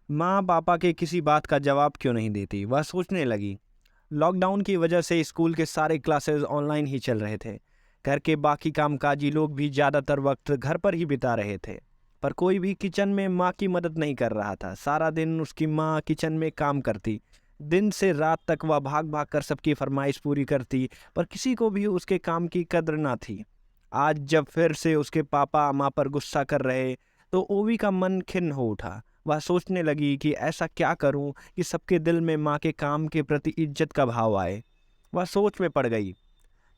माँ पापा के किसी बात का जवाब क्यों नहीं देती, वह सोचने लगी। लॉकडाउन की वजह से स्कूल के सारे क्लासेस ऑनलाइन ही चल रहे थे। घर के बाकी कामकाजी लोग भी ज़्यादातर वक्त घर पर ही बिता रहे थे। पर कोई भी किचन में माँ की मदद नहीं कर रहा था। सारा दिन उसकी माँ किचन में काम करती। दिन से रात तक वह भाग भाग कर सबकी फरमाइश पूरी करती, पर किसी को भी उसके काम की कद्र ना थी। आज जब फिर से उसके पापा माँ पर गुस्सा कर रहे, तो ओवी का मन खिन्न हो उठा। वह सोचने लगी कि ऐसा क्या करूं कि सबके दिल में माँ के काम के प्रति इज्जत का भाव आए। वह सोच में पड़ गई।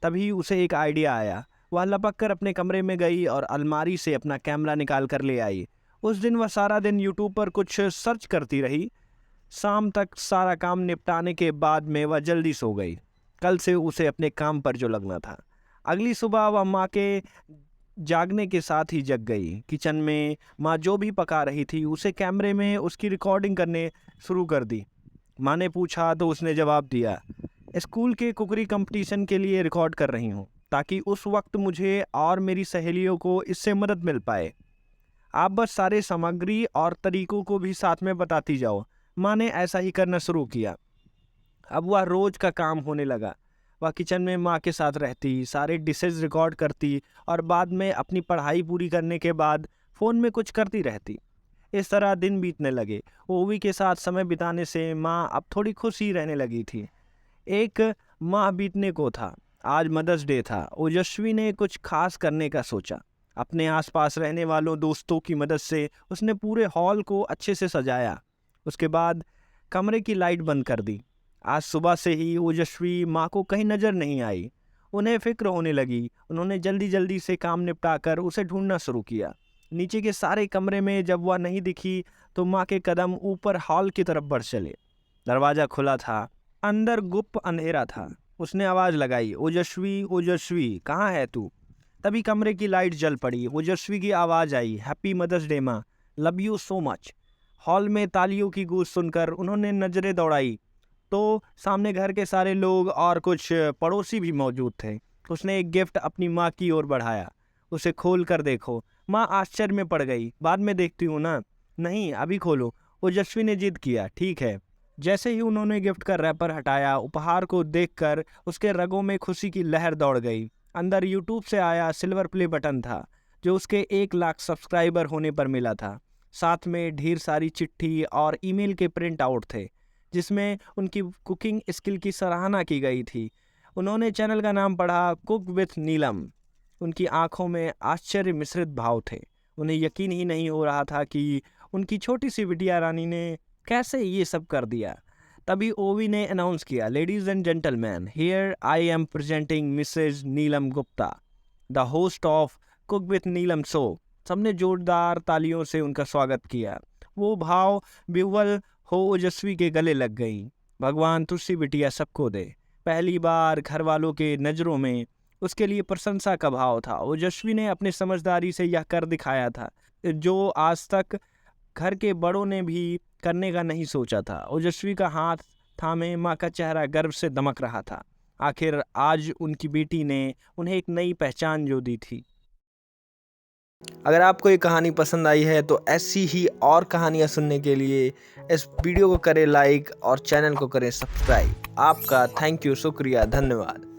तभी उसे एक आइडिया आया। वह लपक कर अपने कमरे में गई और अलमारी से अपना कैमरा निकाल कर ले आई। उस दिन वह सारा दिन यूट्यूब पर कुछ सर्च करती रही। शाम तक सारा काम निपटाने के बाद में वह जल्दी सो गई। कल से उसे अपने काम पर जो लगना था। अगली सुबह वह माँ के जागने के साथ ही जग गई। किचन में माँ जो भी पका रही थी उसे कैमरे में उसकी रिकॉर्डिंग करने शुरू कर दी। माँ ने पूछा तो उसने जवाब दिया, स्कूल के कुकरी कंपटीशन के लिए रिकॉर्ड कर रही हूँ, ताकि उस वक्त मुझे और मेरी सहेलियों को इससे मदद मिल पाए। आप बस सारे सामग्री और तरीकों को भी साथ में बताती जाओ। माँ ने ऐसा ही करना शुरू किया। अब वह रोज का काम होने लगा। वह किचन में माँ के साथ रहती, सारे डिशेज रिकॉर्ड करती और बाद में अपनी पढ़ाई पूरी करने के बाद फ़ोन में कुछ करती रहती। इस तरह दिन बीतने लगे। ओवी के साथ समय बिताने से माँ अब थोड़ी खुश ही रहने लगी थी। एक माह बीतने को था। आज मदर्स डे था। ओजस्वी ने कुछ खास करने का सोचा। अपने आसपास रहने वालों दोस्तों की मदद से उसने पूरे हॉल को अच्छे से सजाया। उसके बाद कमरे की लाइट बंद कर दी। आज सुबह से ही ओजस्वी माँ को कहीं नज़र नहीं आई। उन्हें फिक्र होने लगी। उन्होंने जल्दी जल्दी से काम निपटाकर उसे ढूंढना शुरू किया। नीचे के सारे कमरे में जब वह नहीं दिखी, तो माँ के कदम ऊपर हॉल की तरफ बढ़ चले। दरवाज़ा खुला था। अंदर गुप्त अंधेरा था। उसने आवाज़ लगाई, ओजस्वी ओजस्वी कहाँ है तू? तभी कमरे की लाइट जल पड़ी। ओजस्वी की आवाज़ आई, हैप्पी मदर्स डे माँ, love you so much. Hall में तालियों की गूंज सुनकर उन्होंने नज़रें दौड़ाई तो सामने घर के सारे लोग और कुछ पड़ोसी भी मौजूद थे। उसने एक गिफ्ट अपनी माँ की ओर बढ़ाया। उसे खोल कर देखो। माँ आश्चर्य में पड़ गई। बाद में देखती हूँ ना। नहीं, अभी खोलो, ओजस्वी ने जिद किया। ठीक है। जैसे ही उन्होंने गिफ्ट का रैपर हटाया, उपहार को देखकर उसके रगों में खुशी की लहर दौड़ गई। अंदर यूट्यूब से आया सिल्वर प्ले बटन था, जो उसके 1 लाख सब्सक्राइबर होने पर मिला था। साथ में ढेर सारी चिट्ठी और ईमेल के प्रिंट आउट थे, जिसमें उनकी कुकिंग स्किल की सराहना की गई थी। उन्होंने चैनल का नाम पढ़ा, कुक विथ नीलम। उनकी आंखों में आश्चर्य मिश्रित भाव थे। उन्हें यकीन ही नहीं हो रहा था कि उनकी छोटी सी बिटिया रानी ने कैसे ये सब कर दिया। तभी ओवी ने अनाउंस किया, ladies and gentleman, here I am presenting Mrs Neelam Gupta, the host of cook with Neelam show. सबने जोरदार तालियों से उनका स्वागत किया। वो भाव विह्वल हो ओजस्वी के गले लग गई। भगवान तुझसी बिटिया सबको दे। पहली बार घर वालों के नज़रों में उसके लिए प्रशंसा का भाव था। ओजस्वी ने अपनी समझदारी से यह कर दिखाया था जो आज तक घर के बड़ों ने भी करने का नहीं सोचा था। ओजस्वी का हाथ थामे माँ का चेहरा गर्व से दमक रहा था। आखिर आज उनकी बेटी ने उन्हें एक नई पहचान जो दी थी। अगर आपको ये कहानी पसंद आई है तो ऐसी ही और कहानियाँ सुनने के लिए इस वीडियो को करें लाइक और चैनल को करें सब्सक्राइब। आपका थैंक यू, शुक्रिया, धन्यवाद।